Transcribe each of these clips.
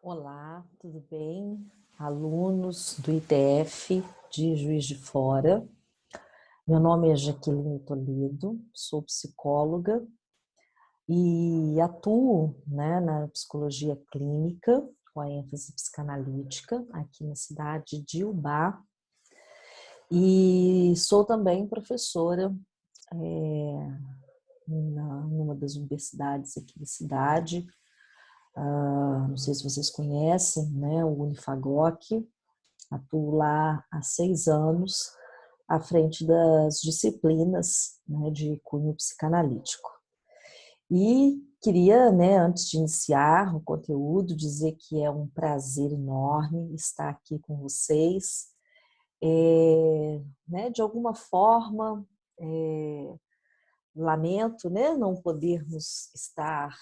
Olá, tudo bem? Alunos do ITF de Juiz de Fora. Meu nome é Jaqueline Toledo, sou psicóloga e atuo, na psicologia clínica, com a ênfase psicanalítica, aqui na cidade de Ubá. E sou também professora numa das universidades aqui da cidade. Não sei se vocês conhecem, né, o Unifagoc. Atuo lá há 6 anos, à frente das disciplinas, né, de cunho psicanalítico. E queria, né, antes de iniciar o conteúdo, dizer que é um prazer enorme estar aqui com vocês. De alguma forma, lamento, né, não podermos estar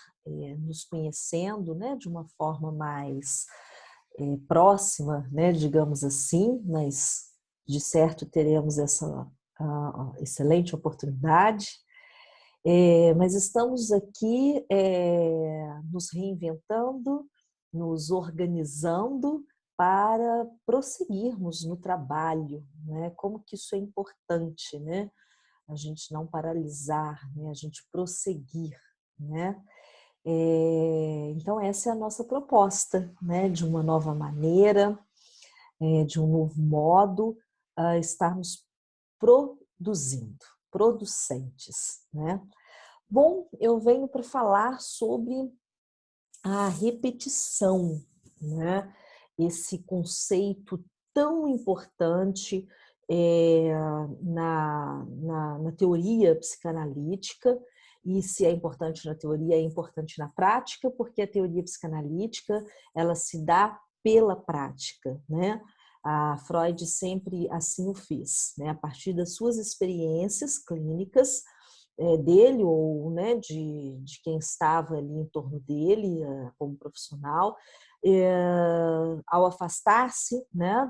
nos conhecendo, né, de uma forma mais próxima, né, digamos assim, mas de certo teremos essa excelente oportunidade. Mas estamos aqui nos reinventando, nos organizando para prosseguirmos no trabalho, né? Como que isso é importante, né? A gente não paralisar, né? A gente prosseguir, né? Então essa é a nossa proposta, né? De uma nova maneira, de um novo modo, estarmos produzindo, producentes, né? Bom, eu venho para falar sobre a repetição, né? Esse conceito tão importante é, na teoria psicanalítica, e se é importante na teoria, é importante na prática, porque a teoria psicanalítica ela se dá pela prática, né? A Freud sempre assim o fez, né? A partir das suas experiências clínicas, dele ou, né, de quem estava ali em torno dele como profissional, ao afastar-se, né,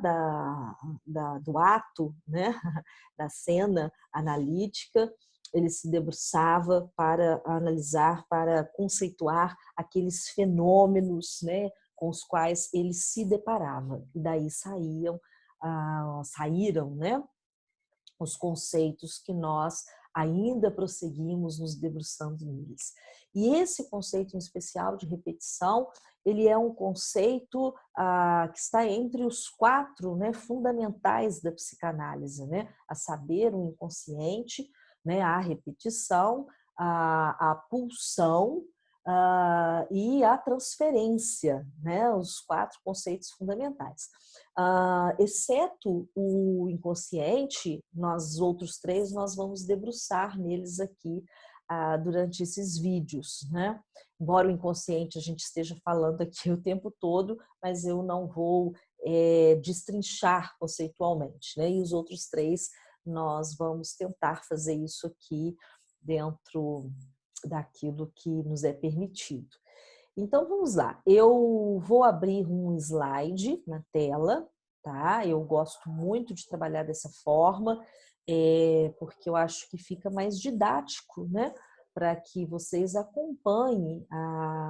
do ato, né, da cena analítica, ele se debruçava para analisar, para conceituar aqueles fenômenos, né, com os quais ele se deparava. E daí saíram, né, os conceitos que nós ainda prosseguimos nos debruçando neles. E esse conceito em especial de repetição, ele é um conceito que está entre os 4, né, fundamentais da psicanálise, né? A saber, o inconsciente, né, a repetição, a pulsão, e a transferência, né, os 4 conceitos fundamentais. Exceto o inconsciente, nós outros 3 nós vamos debruçar neles aqui durante esses vídeos, né? Embora o inconsciente a gente esteja falando aqui o tempo todo, mas eu não vou destrinchar conceitualmente, né? E os outros 3 nós vamos tentar fazer isso aqui dentro daquilo que nos é permitido. Então vamos lá, eu vou abrir um slide na tela, tá? Eu gosto muito de trabalhar dessa forma, porque eu acho que fica mais didático, né? Para que vocês acompanhem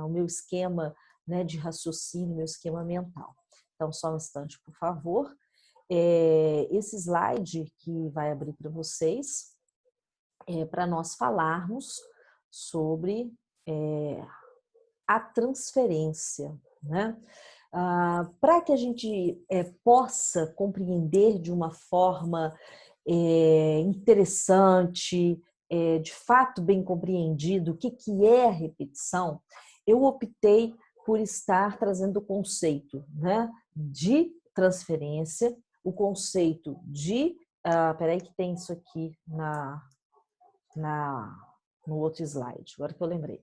o meu esquema, né, de raciocínio, meu esquema mental. Então, só um instante, por favor. Esse slide que vai abrir para vocês para nós falarmos sobre a transferência, né? Para que a gente possa compreender de uma forma interessante, de fato bem compreendido o que é a repetição, eu optei por estar trazendo o conceito, né, de transferência, o conceito de... peraí que tem isso aqui na, no outro slide, agora que eu lembrei.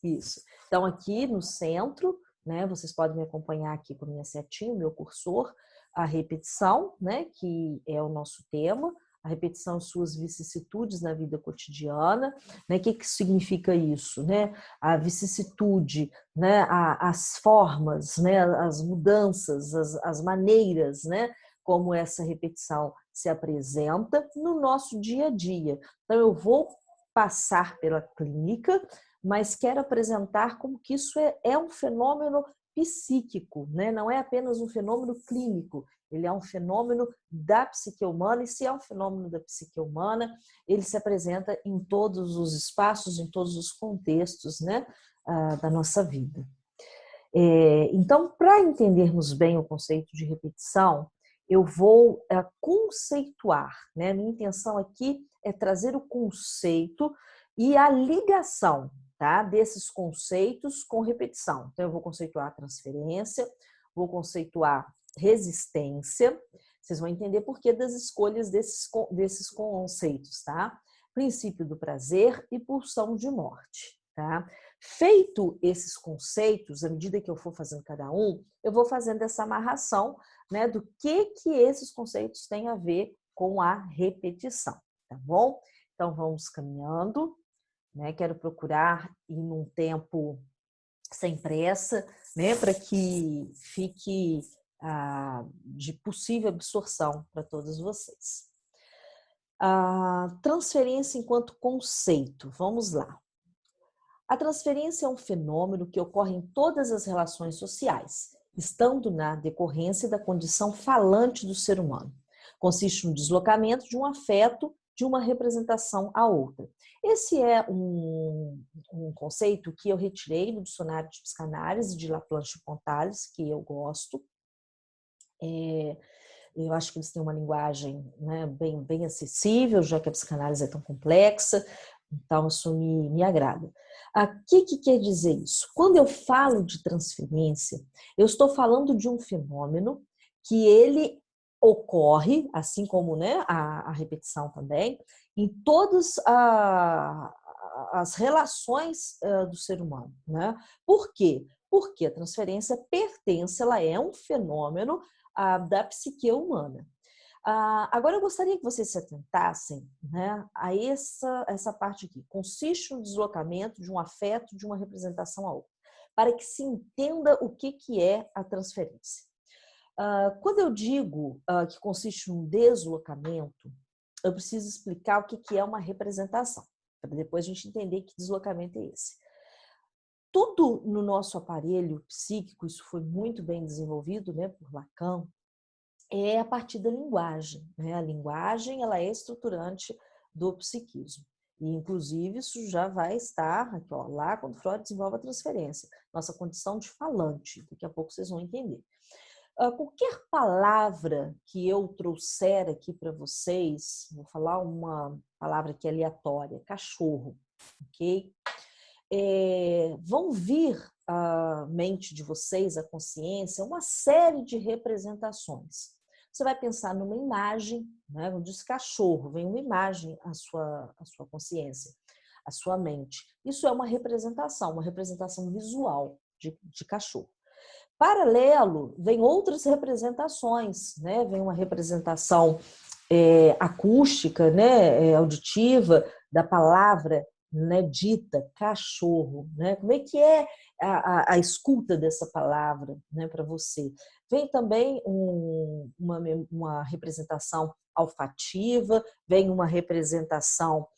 Isso. Então, aqui no centro, né, vocês podem me acompanhar aqui com a minha setinha, o meu cursor, a repetição, né, que é o nosso tema, a repetição e suas vicissitudes na vida cotidiana, né? O que significa isso, né? A vicissitude, né? As formas, né? As mudanças, as maneiras, né? Como essa repetição se apresenta no nosso dia a dia. Então, eu vou passar pela clínica, mas quero apresentar como que isso é um fenômeno psíquico, né? Não é apenas um fenômeno clínico, ele é um fenômeno da psique humana, e se é um fenômeno da psique humana, ele se apresenta em todos os espaços, em todos os contextos, né, da nossa vida. Então, para entendermos bem o conceito de repetição, eu vou conceituar, né? Minha intenção aqui é trazer o conceito e a ligação, tá, desses conceitos com repetição. Então, eu vou conceituar transferência, vou conceituar resistência, vocês vão entender por que das escolhas desses conceitos, tá? Princípio do prazer e pulsão de morte, tá? Feito esses conceitos, à medida que eu for fazendo cada um, eu vou fazendo essa amarração, né, do que esses conceitos têm a ver com a repetição, tá bom? Então, vamos caminhando, né? Quero procurar ir num tempo sem pressa, né, para que fique de possível absorção para todos vocês. A transferência enquanto conceito, vamos lá. A transferência é um fenômeno que ocorre em todas as relações sociais, estando na decorrência da condição falante do ser humano. Consiste no deslocamento de um afeto de uma representação a outra. Esse é um conceito que eu retirei do dicionário de psicanálise de Laplanche e Pontalis, que eu gosto. Eu acho que eles têm uma linguagem, né, bem acessível, já que a psicanálise é tão complexa, então isso me agrada. O que quer dizer isso? Quando eu falo de transferência, eu estou falando de um fenômeno que ele ocorre, assim como, né, a repetição também, em todas as relações do ser humano, né? Por quê? Porque a transferência pertence, ela é um fenômeno da psique humana. Agora eu gostaria que vocês se atentassem, né, a essa parte aqui. Consiste no deslocamento de um afeto de uma representação a outra, para que se entenda o que é a transferência. Quando eu digo que consiste num deslocamento, eu preciso explicar o que é uma representação, para depois a gente entender que deslocamento é esse. Tudo no nosso aparelho psíquico, isso foi muito bem desenvolvido, né, por Lacan, é a partir da linguagem, né? A linguagem, ela é estruturante do psiquismo. E, inclusive, isso já vai estar aqui, ó, lá quando Freud desenvolve a transferência, nossa condição de falante. Daqui a pouco vocês vão entender. Qualquer palavra que eu trouxer aqui para vocês, vou falar uma palavra que é aleatória, cachorro, ok? Vão vir à mente de vocês, à consciência, uma série de representações. Você vai pensar numa imagem, né? Quando diz cachorro, vem uma imagem à sua consciência, à sua mente. Isso é uma representação visual de cachorro. Paralelo, vem outras representações, né? Vem uma representação acústica, né? Auditiva da palavra, né, dita cachorro, né? Como é que é a escuta dessa palavra, né, para você? Vem também uma representação olfativa, vem uma representação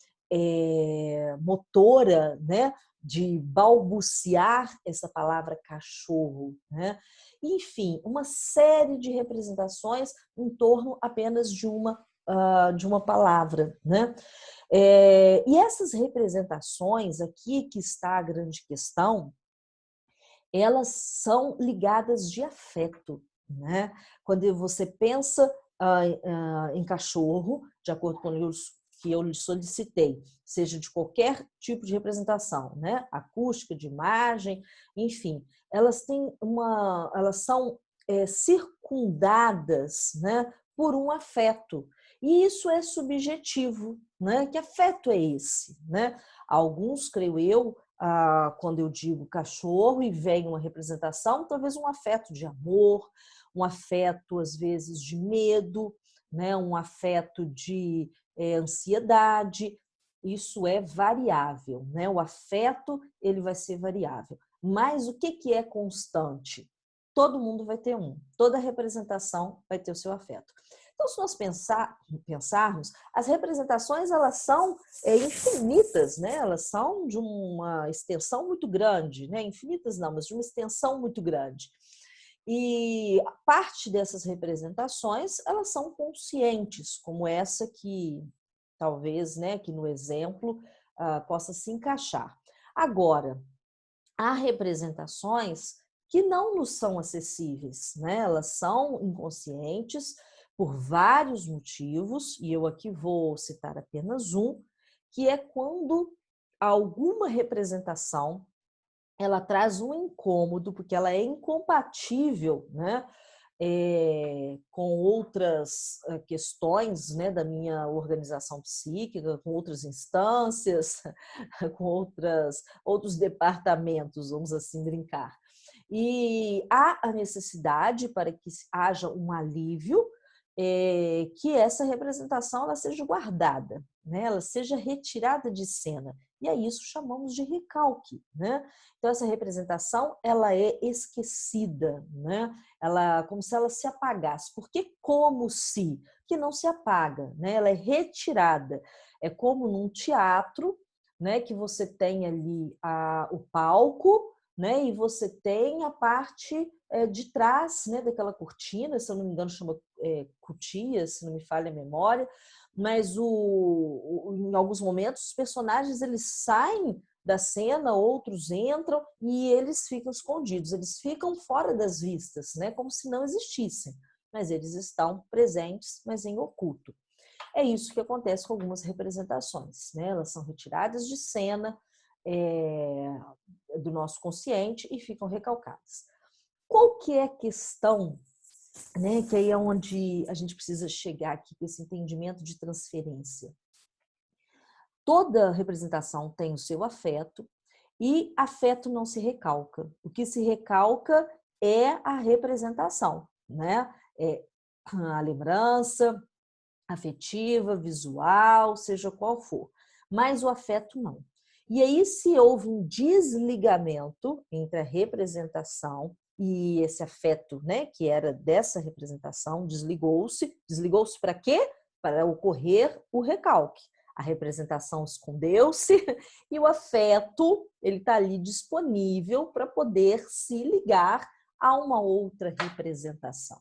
motora, né, de balbuciar essa palavra cachorro, né? Enfim, uma série de representações em torno apenas de uma palavra, né? E essas representações aqui, que está a grande questão, elas são ligadas de afeto, né? Quando você pensa em cachorro, de acordo com os que eu lhe solicitei, seja de qualquer tipo de representação, né? Acústica, de imagem, enfim, elas são circundadas, né, por um afeto. E isso é subjetivo, né? Que afeto é esse, né? Alguns, creio eu, quando eu digo cachorro e vem uma representação, talvez um afeto de amor, um afeto, às vezes, de medo, né? Um afeto de ansiedade. Isso é variável, né? O afeto, ele vai ser variável. Mas o que é constante? Todo mundo vai ter um. Toda representação vai ter o seu afeto. Então, se nós pensarmos, as representações elas são infinitas, né? Elas são de uma extensão muito grande, né? Infinitas não, mas de uma extensão muito grande. E parte dessas representações elas são conscientes, como essa que talvez, né, que no exemplo possa se encaixar. Agora, há representações que não nos são acessíveis, né? Elas são inconscientes por vários motivos, e eu aqui vou citar apenas um, que é quando alguma representação ela traz um incômodo, porque ela é incompatível, né? Com outras questões, né, da minha organização psíquica, com outras instâncias, com outros departamentos, vamos assim brincar. E há a necessidade para que haja um alívio, que essa representação ela seja guardada, né? Ela seja retirada de cena. E é isso que chamamos de recalque, né? Então essa representação ela é esquecida, né? Ela como se ela se apagasse. Por que como se? Que não se apaga, né? Ela é retirada. É como num teatro, né? Que você tem ali o palco, né? E você tem a parte de trás, né? Daquela cortina, se eu não me engano chama cutia, se não me falha a memória, mas em alguns momentos os personagens eles saem da cena, outros entram e eles ficam escondidos, eles ficam fora das vistas, né? Como se não existissem, mas eles estão presentes, mas em oculto. É isso que acontece com algumas representações, né? Elas são retiradas de cena do nosso consciente e ficam recalcadas. Qual que é a questão, né? Que aí é onde a gente precisa chegar aqui com esse entendimento de transferência. Toda representação tem o seu afeto e afeto não se recalca. O que se recalca é a representação, né? É a lembrança afetiva, visual, seja qual for. Mas o afeto não. E aí, se houve um desligamento entre a representação e esse afeto, né, que era dessa representação, desligou-se. Desligou-se para quê? Para ocorrer o recalque. A representação escondeu-se e o afeto ele está ali disponível para poder se ligar a uma outra representação.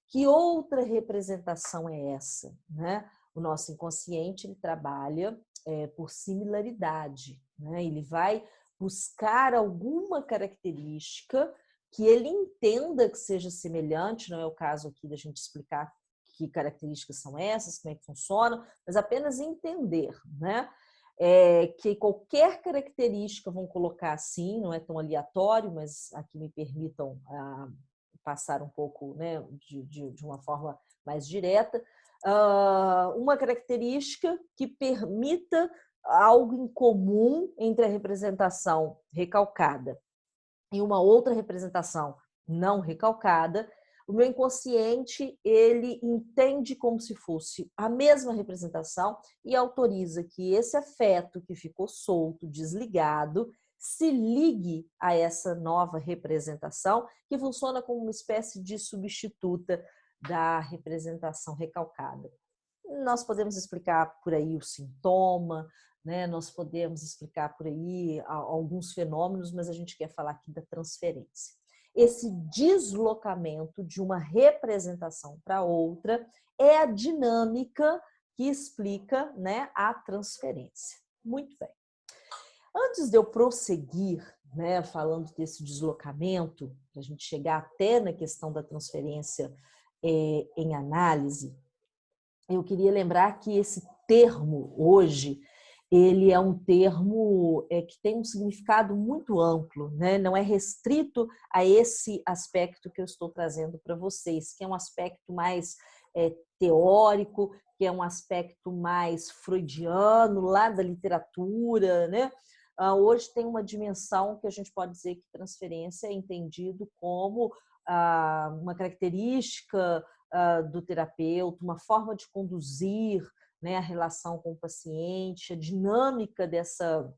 Que outra representação é essa, né? O nosso inconsciente ele trabalha por similaridade, né? Ele vai buscar alguma característica que ele entenda que seja semelhante, não é o caso aqui da gente explicar que características são essas, como é que funcionam, mas apenas entender, né? Que qualquer característica, vão colocar assim, não é tão aleatório, mas aqui me permitam passar um pouco, né, de uma forma mais direta, uma característica que permita algo em comum entre a representação recalcada e uma outra representação não recalcada. O meu inconsciente ele entende como se fosse a mesma representação e autoriza que esse afeto que ficou solto, desligado, se ligue a essa nova representação que funciona como uma espécie de substituta da representação recalcada. Nós podemos explicar por aí o sintoma, né? Nós podemos explicar por aí alguns fenômenos, mas a gente quer falar aqui da transferência. Esse deslocamento de uma representação para outra é a dinâmica que explica, né, a transferência. Muito bem. Antes de eu prosseguir, né, falando desse deslocamento, para a gente chegar até na questão da transferência em análise, eu queria lembrar que esse termo hoje ele é um termo que tem um significado muito amplo, né? Não é restrito a esse aspecto que eu estou trazendo para vocês, que é um aspecto mais teórico, que é um aspecto mais freudiano, lá da literatura, né? Hoje tem uma dimensão que a gente pode dizer que transferência é entendido como uma característica do terapeuta, uma forma de conduzir, né, a relação com o paciente, a dinâmica dessa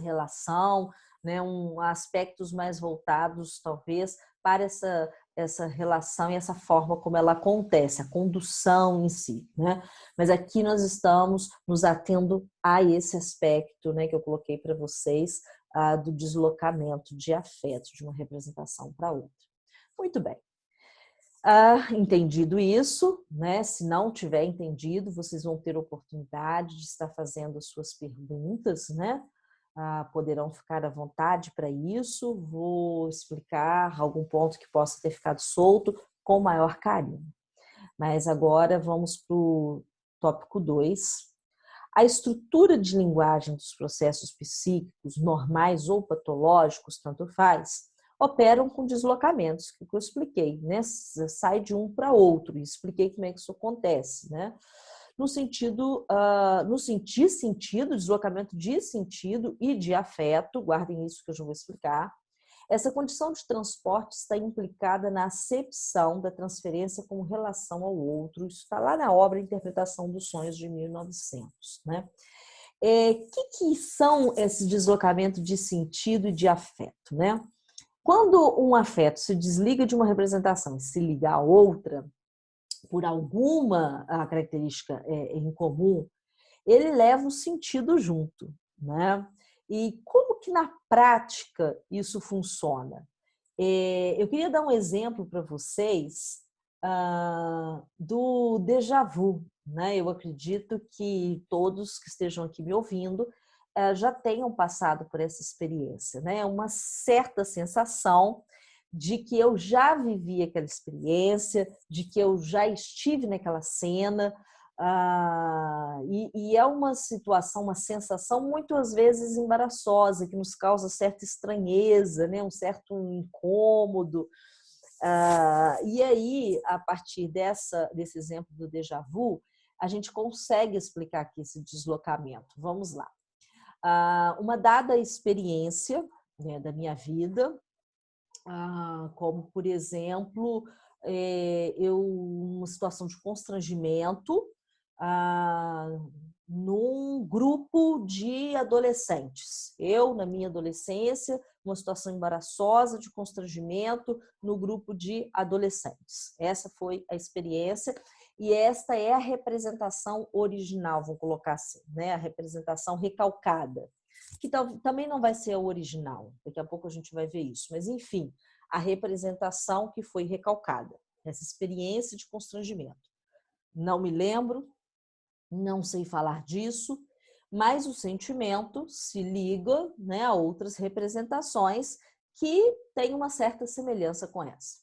relação, né, aspectos mais voltados, talvez, para essa relação e essa forma como ela acontece, a condução em si, né? Mas aqui nós estamos nos atendo a esse aspecto, né, que eu coloquei para vocês, do deslocamento de afeto de uma representação para outra. Muito bem. Entendido isso, né? Se não tiver entendido, vocês vão ter oportunidade de estar fazendo as suas perguntas, né? Poderão ficar à vontade para isso. Vou explicar algum ponto que possa ter ficado solto com o maior carinho. Mas agora vamos para o tópico 2. A estrutura de linguagem dos processos psíquicos, normais ou patológicos, tanto faz, operam com deslocamentos, que eu expliquei, né? Sai de um para outro, e expliquei como é que isso acontece, né? No sentido, deslocamento de sentido e de afeto, guardem isso que eu já vou explicar. Essa condição de transporte está implicada na acepção da transferência como relação ao outro. Isso está lá na obra Interpretação dos Sonhos, de 1900, né? Que são esses deslocamentos de sentido e de afeto, né? Quando um afeto se desliga de uma representação e se liga a outra, por alguma característica em comum, ele leva o sentido junto, né? E como que na prática isso funciona? Eu queria dar um exemplo para vocês do déjà vu, né? Eu acredito que todos que estejam aqui me ouvindo já tenham passado por essa experiência, né? Uma certa sensação de que eu já vivi aquela experiência, de que eu já estive naquela cena, e é uma situação, uma sensação muitas vezes embaraçosa, que nos causa certa estranheza, né? Um certo incômodo. E aí, a partir desse exemplo do déjà vu, a gente consegue explicar aqui esse deslocamento. Vamos lá. Uma dada experiência, né, da minha vida, como, por exemplo, uma situação de constrangimento num grupo de adolescentes. Eu, na minha adolescência, uma situação embaraçosa de constrangimento no grupo de adolescentes. Essa foi a experiência e esta é a representação original, vou colocar assim, né? A representação recalcada, que também não vai ser a original, daqui a pouco a gente vai ver isso, mas enfim, a representação que foi recalcada, essa experiência de constrangimento. Não me lembro, não sei falar disso, mas o sentimento se liga, né, a outras representações que têm uma certa semelhança com essa.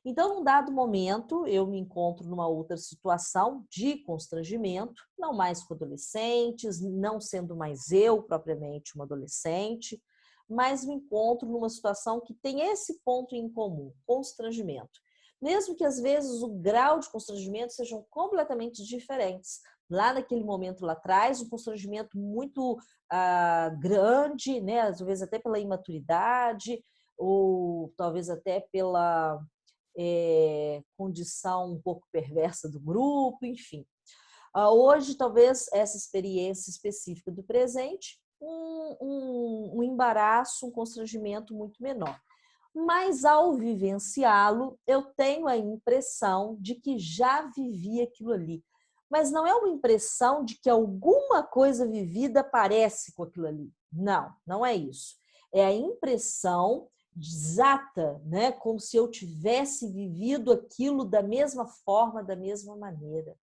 Então, num dado momento, eu me encontro numa outra situação de constrangimento, não mais com adolescentes, não sendo mais eu propriamente uma adolescente, mas me encontro numa situação que tem esse ponto em comum, constrangimento. Mesmo que às vezes o grau de constrangimento sejam completamente diferentes. Lá naquele momento lá atrás, um constrangimento muito grande, né? Às vezes até pela imaturidade, ou talvez até pela condição um pouco perversa do grupo, enfim. Hoje, talvez, essa experiência específica do presente, um embaraço, um constrangimento muito menor. Mas, ao vivenciá-lo, eu tenho a impressão de que já vivi aquilo ali. Mas não é uma impressão de que alguma coisa vivida parece com aquilo ali. Não, não é isso. É a impressão exata, né? Como se eu tivesse vivido aquilo da mesma forma, da mesma maneira.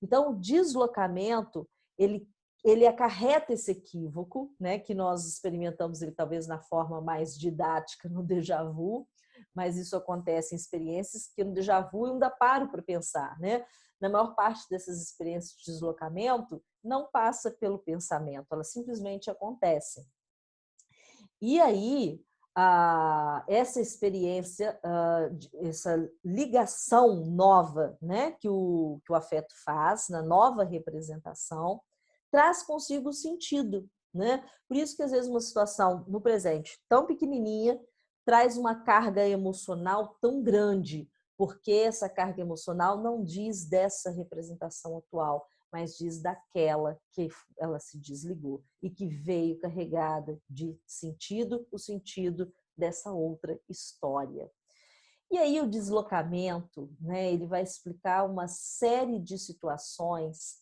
Então, o deslocamento, ele acarreta esse equívoco, né? Que nós experimentamos ele talvez na forma mais didática no déjà vu, mas isso acontece em experiências que no déjà vu eu ainda paro para pensar, né? Na maior parte dessas experiências de deslocamento, não passa pelo pensamento, elas simplesmente acontecem. E aí, essa experiência, essa ligação nova, né, que o afeto faz na nova representação, traz consigo sentido, né? Por isso que às vezes uma situação no presente tão pequenininha traz uma carga emocional tão grande, porque essa carga emocional não diz dessa representação atual, mas diz daquela que ela se desligou e que veio carregada de sentido, o sentido dessa outra história. E aí o deslocamento, né, ele vai explicar uma série de situações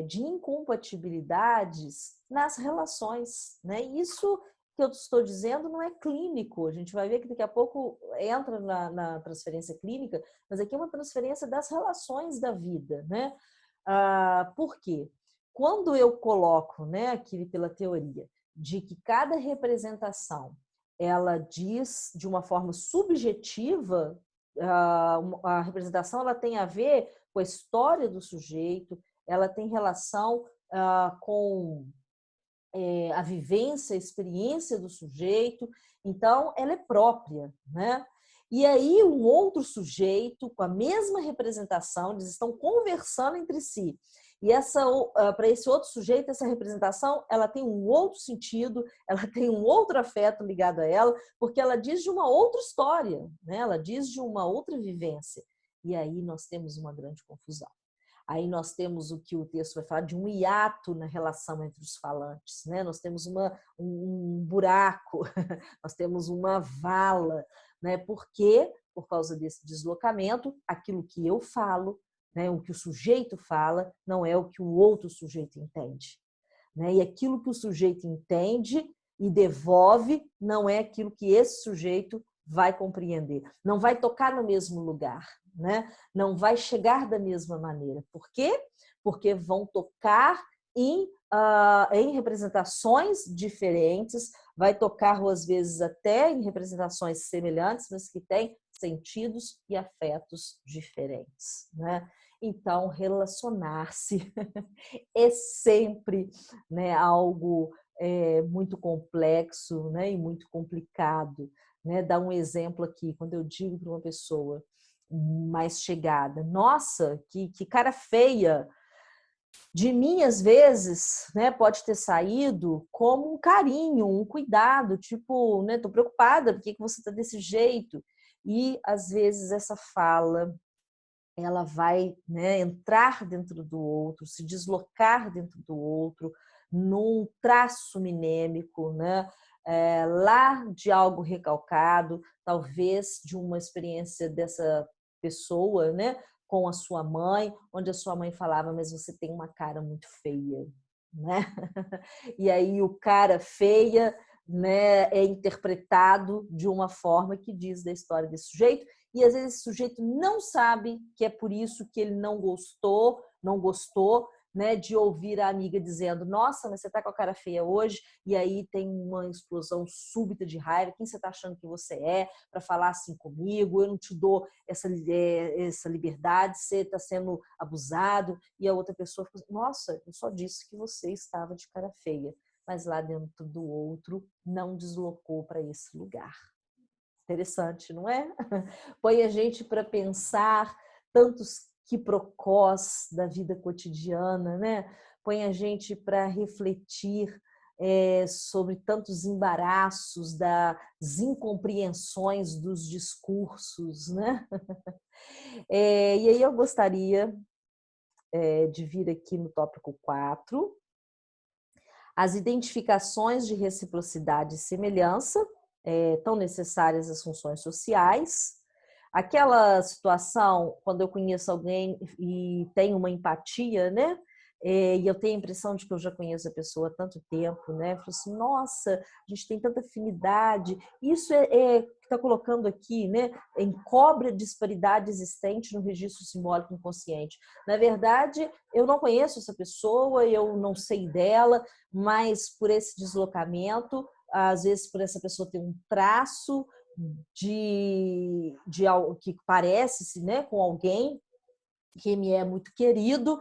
de incompatibilidades nas relações, né? Isso que eu estou dizendo não é clínico. A gente vai ver que daqui a pouco entra na transferência clínica, mas aqui é uma transferência das relações da vida, né? Por quê? Quando eu coloco, né, aqui pela teoria, de que cada representação ela diz de uma forma subjetiva, a representação ela tem a ver com a história do sujeito, ela tem relação com a vivência, a experiência do sujeito, então ela é própria, né? E aí um outro sujeito com a mesma representação, eles estão conversando entre si. E para esse outro sujeito, essa representação, ela tem um outro sentido, ela tem um outro afeto ligado a ela, porque ela diz de uma outra história, né? Ela diz de uma outra vivência. E aí nós temos uma grande confusão. Aí nós temos o que o texto vai falar de um hiato na relação entre os falantes, né? Nós temos um buraco, nós temos uma vala, né? Por quê? Por causa desse deslocamento, aquilo que eu falo, né? O que o sujeito fala, não é o que o outro sujeito entende, né? E aquilo que o sujeito entende e devolve, não é aquilo que esse sujeito vai compreender, não vai tocar no mesmo lugar, né? Não vai chegar da mesma maneira. Por quê? Porque vão tocar em representações diferentes, vai tocar, às vezes, até em representações semelhantes, mas que têm sentidos e afetos diferentes, né? Então, relacionar-se é sempre, né, algo muito complexo, né, e muito complicado. Né? Dar um exemplo aqui, quando eu digo para uma pessoa mais chegada, nossa, que cara feia, de mim, às vezes, né, pode ter saído como um carinho, um cuidado, tipo, né, tô preocupada, por que você tá desse jeito? E, às vezes, essa fala, ela vai, né, entrar dentro do outro, se deslocar dentro do outro, num traço minêmico, né? Lá de algo recalcado, talvez de uma experiência dessa pessoa, né, com a sua mãe, onde a sua mãe falava, mas você tem uma cara muito feia, né? E aí o cara feia, né, é interpretado de uma forma que diz da história desse sujeito, e às vezes esse sujeito não sabe que é por isso que ele não gostou, né, de ouvir a amiga dizendo, nossa, mas você tá com a cara feia hoje, e aí tem uma explosão súbita de raiva, quem você tá achando que você é para falar assim comigo, eu não te dou essa liberdade, você está sendo abusado, e a outra pessoa fica, nossa, eu só disse que você estava de cara feia, mas lá dentro do outro não deslocou para esse lugar. Interessante, não é? Põe a gente para pensar tantos quiprocós da vida cotidiana, né? Põe a gente para refletir sobre tantos embaraços das incompreensões dos discursos, né? E aí eu gostaria de vir aqui no tópico 4, as identificações de reciprocidade e semelhança, tão necessárias às funções sociais. Aquela situação, quando eu conheço alguém e tenho uma empatia, né? E eu tenho a impressão de que eu já conheço a pessoa há tanto tempo, né? Eu falo assim, nossa, a gente tem tanta afinidade. Isso que está colocando aqui, né? Encobre a disparidade existente no registro simbólico inconsciente. Na verdade, eu não conheço essa pessoa, eu não sei dela, mas por esse deslocamento, às vezes por essa pessoa ter um traço de algo que parece-se, né, com alguém que me é muito querido,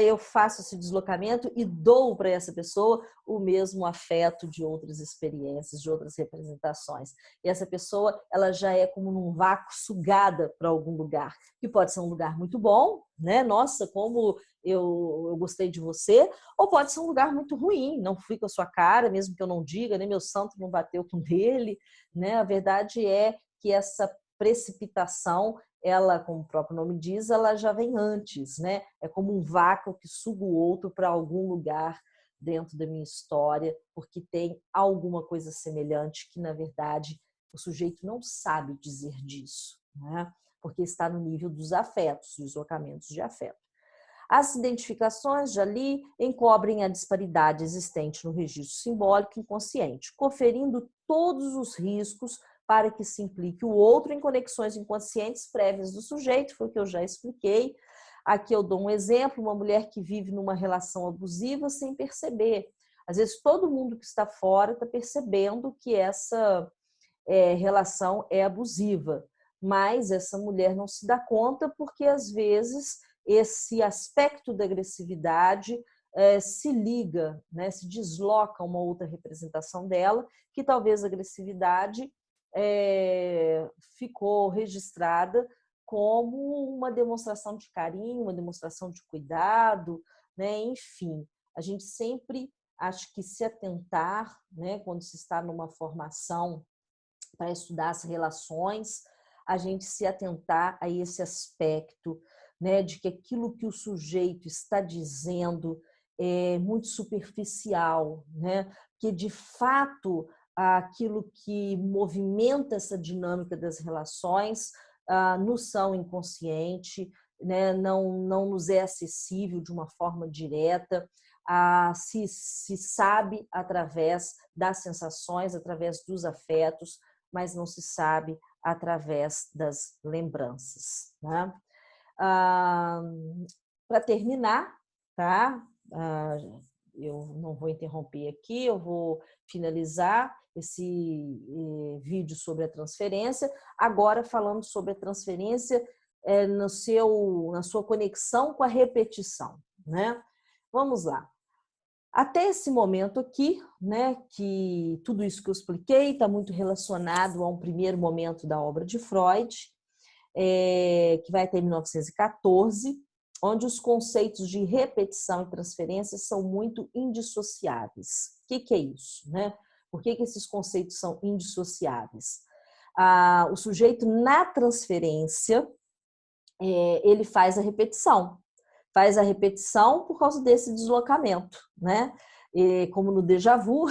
eu faço esse deslocamento e dou para essa pessoa o mesmo afeto de outras experiências, de outras representações. E essa pessoa, ela já é como num vácuo sugada para algum lugar, que pode ser um lugar muito bom, né? Nossa, como eu gostei de você, ou pode ser um lugar muito ruim, não fui com a sua cara, mesmo que eu não diga, nem meu santo não bateu com dele, né? A verdade é que essa precipitação, ela, como o próprio nome diz, ela já vem antes, né? É como um vácuo que suga o outro para algum lugar dentro da minha história, porque tem alguma coisa semelhante que, na verdade, O sujeito não sabe dizer disso, né? Porque está no nível dos afetos, deslocamentos de afeto. As identificações, já li, encobrem a disparidade existente no registro simbólico inconsciente, conferindo todos os riscos para que se implique o outro em conexões inconscientes prévias do sujeito, foi o que eu já expliquei. Aqui eu dou um exemplo, uma mulher que vive numa relação abusiva sem perceber. Às vezes todo mundo que está fora está percebendo que essa relação é abusiva, mas essa mulher não se dá conta porque às vezes esse aspecto da agressividade se liga, né, se desloca a uma outra representação dela, que talvez a agressividade ficou registrada como uma demonstração de carinho, uma demonstração de cuidado, né? Enfim, a gente sempre acho que se atentar, né, quando se está numa formação para estudar as relações, a gente se atentar a esse aspecto, né, de que aquilo que o sujeito está dizendo é muito superficial, né, que de fato aquilo que movimenta essa dinâmica das relações nos são inconsciente, né, não nos é acessível de uma forma direta, se sabe através das sensações, através dos afetos, mas não se sabe através das lembranças, né? Para terminar, tá? Eu não vou interromper aqui, eu vou finalizar esse vídeo sobre a transferência, agora falando sobre a transferência na sua conexão com a repetição, né? Vamos lá. Até esse momento aqui, né, que tudo isso que eu expliquei está muito relacionado a um primeiro momento da obra de Freud, que vai até 1914, onde os conceitos de repetição e transferência são muito indissociáveis. O que é isso, né? Por que esses conceitos são indissociáveis? O sujeito, na transferência, ele faz a repetição. Faz a repetição por causa desse deslocamento, né? Como no déjà vu,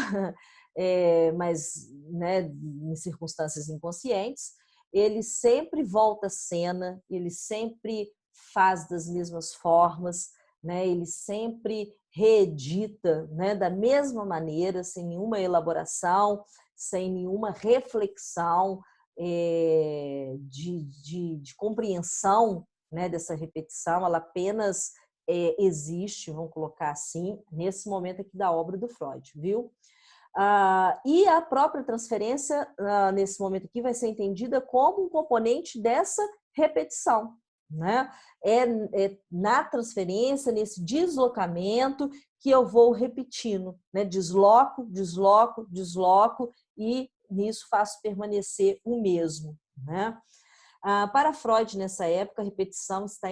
mas né, em circunstâncias inconscientes, ele sempre volta à cena, ele sempre faz das mesmas formas, né? Ele sempre reedita, né, da mesma maneira, sem nenhuma elaboração, sem nenhuma reflexão de compreensão, né, dessa repetição, ela apenas existe, vamos colocar assim, nesse momento aqui da obra do Freud, viu? E a própria transferência, nesse momento aqui, vai ser entendida como um componente dessa repetição, né? Na transferência, nesse deslocamento, que eu vou repetindo, né? Desloco, desloco, desloco, e nisso faço permanecer o mesmo, né? Para Freud, nessa época, a repetição está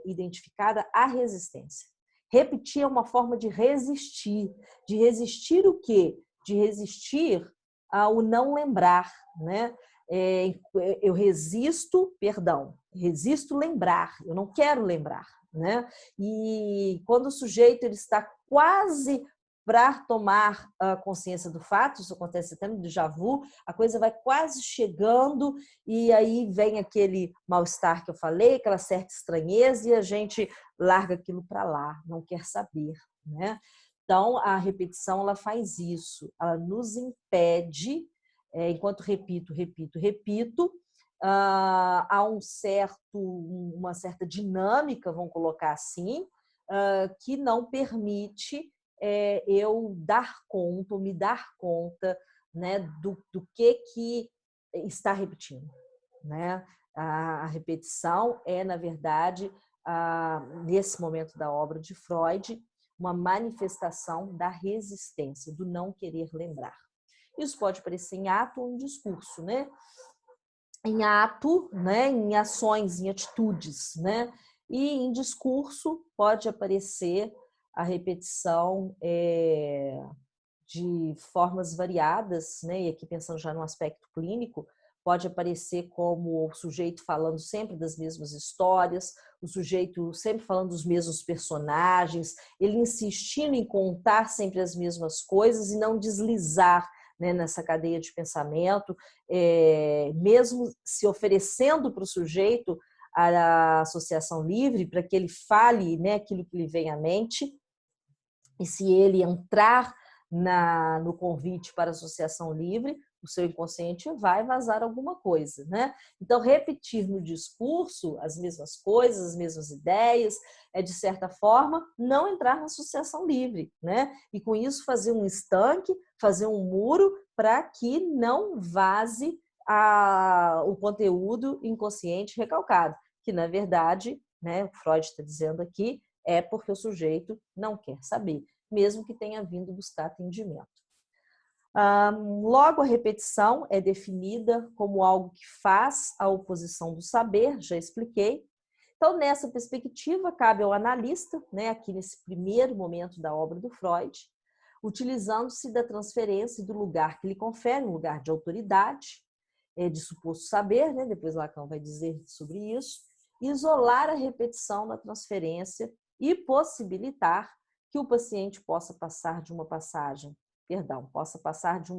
identificada à resistência. Repetir é uma forma de resistir. De resistir o quê? De resistir ao não lembrar, né? Eu resisto lembrar, eu não quero lembrar, né? E quando o sujeito ele está quase para tomar a consciência do fato, isso acontece até no déjà vu, a coisa vai quase chegando e aí vem aquele mal-estar que eu falei, aquela certa estranheza e a gente larga aquilo para lá, não quer saber, né? Então, a repetição ela faz isso, ela nos impede, enquanto repito, há uma certa dinâmica, vamos colocar assim, que não permite eu me dar conta, né, do que está repetindo, né? A repetição é, na verdade, nesse momento da obra de Freud, uma manifestação da resistência, do não querer lembrar. Isso pode aparecer em ato ou em discurso, né? Em ato, né, em ações, em atitudes, né? E em discurso pode aparecer a repetição de formas variadas, né? E aqui pensando já no aspecto clínico, pode aparecer como o sujeito falando sempre das mesmas histórias, o sujeito sempre falando dos mesmos personagens, ele insistindo em contar sempre as mesmas coisas e não deslizar né, nessa cadeia de pensamento, mesmo se oferecendo para o sujeito a associação livre, para que ele fale, né, aquilo que lhe vem à mente, e se ele entrar no convite para a associação livre, o seu inconsciente vai vazar alguma coisa, né? Então, repetir no discurso as mesmas coisas, as mesmas ideias, de certa forma, não entrar na associação livre, né? E com isso fazer um estanque, fazer um muro para que não vaze o conteúdo inconsciente recalcado, que, na verdade, né, o Freud está dizendo aqui, é porque o sujeito não quer saber, mesmo que tenha vindo buscar atendimento. Logo, a repetição é definida como algo que faz a oposição do saber, já expliquei. Então, nessa perspectiva, cabe ao analista, né, aqui nesse primeiro momento da obra do Freud, utilizando-se da transferência do lugar que lhe confere, um lugar de autoridade, de suposto saber, né, depois Lacan vai dizer sobre isso, isolar a repetição na transferência e possibilitar que o paciente possa passar de uma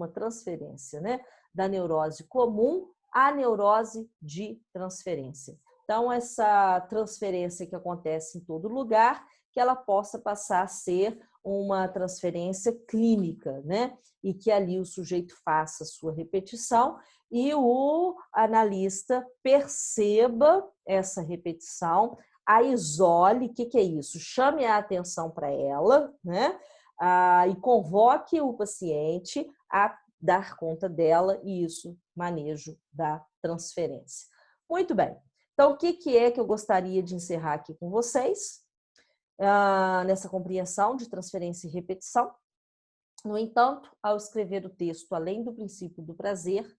transferência, né, da neurose comum à neurose de transferência. Então, essa transferência que acontece em todo lugar, que ela possa passar a ser uma transferência clínica, né? E que ali o sujeito faça a sua repetição e o analista perceba essa repetição, a isole, o que é isso? Chame a atenção para ela, né? E convoque o paciente a dar conta dela, e isso, manejo da transferência. Muito bem. Então, o que é que eu gostaria de encerrar aqui com vocês? Nessa compreensão de transferência e repetição. No entanto, ao escrever o texto além do princípio do prazer,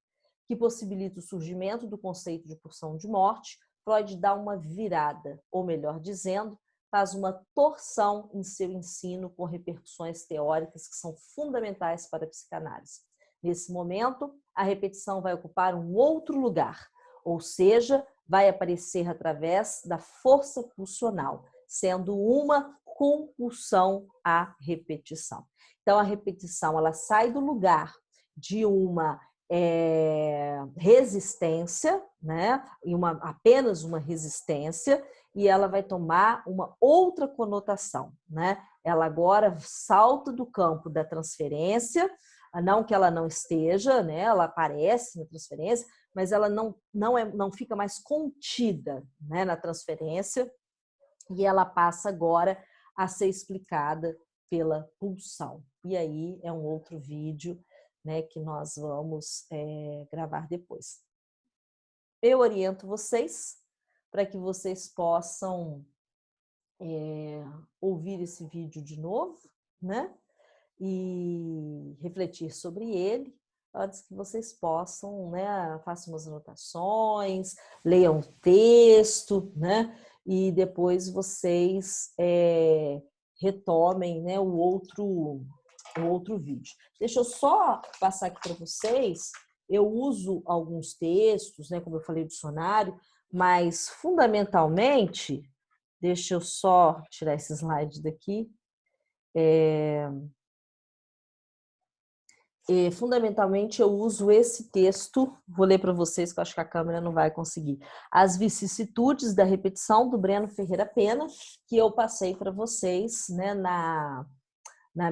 que possibilita o surgimento do conceito de pulsão de morte, Freud dá uma virada, ou melhor dizendo, faz uma torção em seu ensino com repercussões teóricas que são fundamentais para a psicanálise. Nesse momento, a repetição vai ocupar um outro lugar, ou seja, vai aparecer através da força pulsional, sendo uma compulsão à repetição. Então, a repetição ela sai do lugar de uma resistência, né? E apenas uma resistência, e ela vai tomar uma outra conotação, né? Ela agora salta do campo da transferência, não que ela não esteja, né? Ela aparece na transferência, mas ela não fica mais contida, né, na transferência, e ela passa agora a ser explicada pela pulsão. E aí é um outro vídeo, né, que nós vamos gravar depois. Eu oriento vocês para que vocês possam ouvir esse vídeo de novo, né, e refletir sobre ele, antes que vocês possam, né, façam umas anotações, leiam o texto, né, e depois vocês retomem, né, o outro vídeo. Deixa eu só passar aqui para vocês. Eu uso alguns textos, né, como eu falei, o dicionário, mas fundamentalmente, deixa eu só tirar esse slide daqui. Fundamentalmente, eu uso esse texto, vou ler para vocês, que eu acho que a câmera não vai conseguir. As vicissitudes da repetição, do Breno Ferreira Pena, que eu passei para vocês, né, na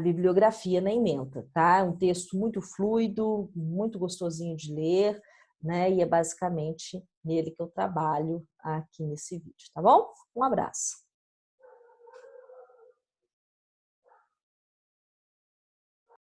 bibliografia, na ementa, tá? É um texto muito fluido, muito gostosinho de ler, né? E é basicamente nele que eu trabalho aqui nesse vídeo, tá bom? Um abraço.